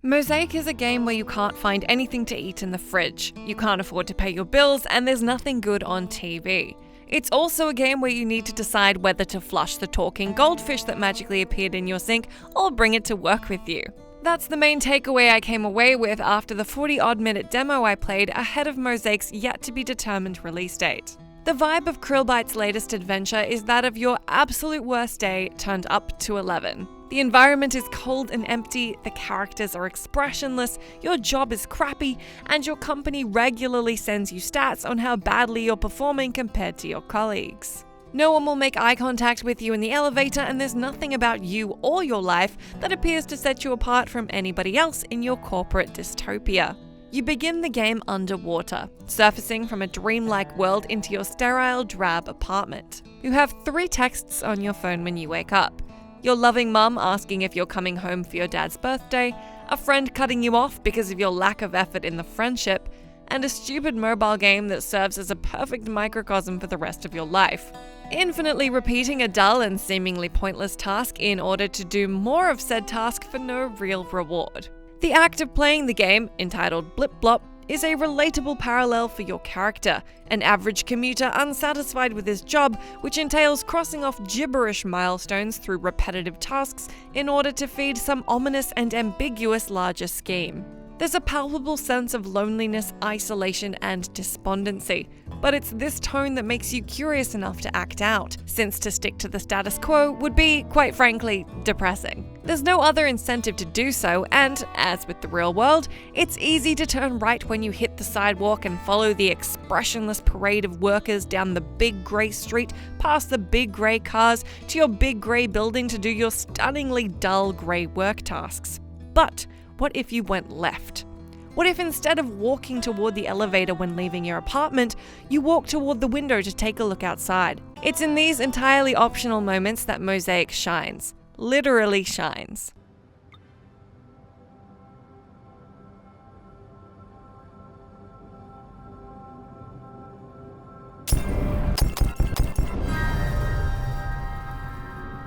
Mosaic is a game where you can't find anything to eat in the fridge, you can't afford to pay your bills, and there's nothing good on TV. It's also a game where you need to decide whether to flush the talking goldfish that magically appeared in your sink or bring it to work with you. That's the main takeaway I came away with after the 40-odd minute demo I played ahead of Mosaic's yet-to-be-determined release date. The vibe of Krillbite's latest adventure is that of your absolute worst day turned up to 11. The environment is cold and empty, the characters are expressionless, your job is crappy, and your company regularly sends you stats on how badly you're performing compared to your colleagues. No one will make eye contact with you in the elevator, and there's nothing about you or your life that appears to set you apart from anybody else in your corporate dystopia. You begin the game underwater, surfacing from a dreamlike world into your sterile, drab apartment. You have 3 texts on your phone when you wake up. Your loving mum asking if you're coming home for your dad's birthday, a friend cutting you off because of your lack of effort in the friendship, and a stupid mobile game that serves as a perfect microcosm for the rest of your life. Infinitely repeating a dull and seemingly pointless task in order to do more of said task for no real reward. The act of playing the game, entitled Blip Blop, is a relatable parallel for your character, an average commuter unsatisfied with his job, which entails crossing off gibberish milestones through repetitive tasks in order to feed some ominous and ambiguous larger scheme. There's a palpable sense of loneliness, isolation, and despondency, but it's this tone that makes you curious enough to act out, since to stick to the status quo would be, quite frankly, depressing. There's no other incentive to do so, and, as with the real world, it's easy to turn right when you hit the sidewalk and follow the expressionless parade of workers down the big grey street, past the big grey cars, to your big grey building to do your stunningly dull grey work tasks. But what if you went left? What if instead of walking toward the elevator when leaving your apartment, you walk toward the window to take a look outside? It's in these entirely optional moments that Mosaic shines. Literally shines.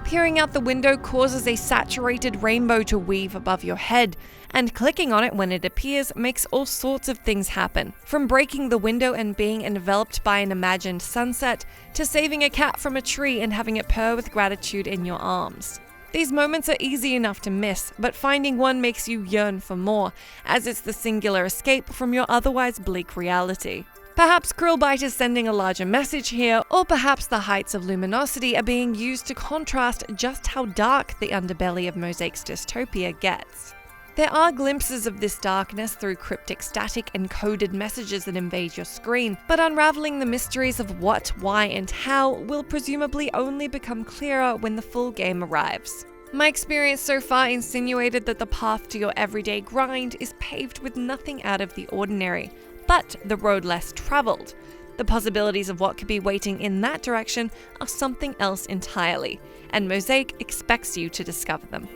Peering out the window causes a saturated rainbow to weave above your head, and clicking on it when it appears makes all sorts of things happen, from breaking the window and being enveloped by an imagined sunset, to saving a cat from a tree and having it purr with gratitude in your arms. These moments are easy enough to miss, but finding one makes you yearn for more, as it's the singular escape from your otherwise bleak reality. Perhaps Krillbite is sending a larger message here, or perhaps the heights of luminosity are being used to contrast just how dark the underbelly of Mosaic's dystopia gets. There are glimpses of this darkness through cryptic static and coded messages that invade your screen, but unraveling the mysteries of what, why, and how will presumably only become clearer when the full game arrives. My experience so far insinuated that the path to your everyday grind is paved with nothing out of the ordinary, but the road less traveled. The possibilities of what could be waiting in that direction are something else entirely, and Mosaic expects you to discover them.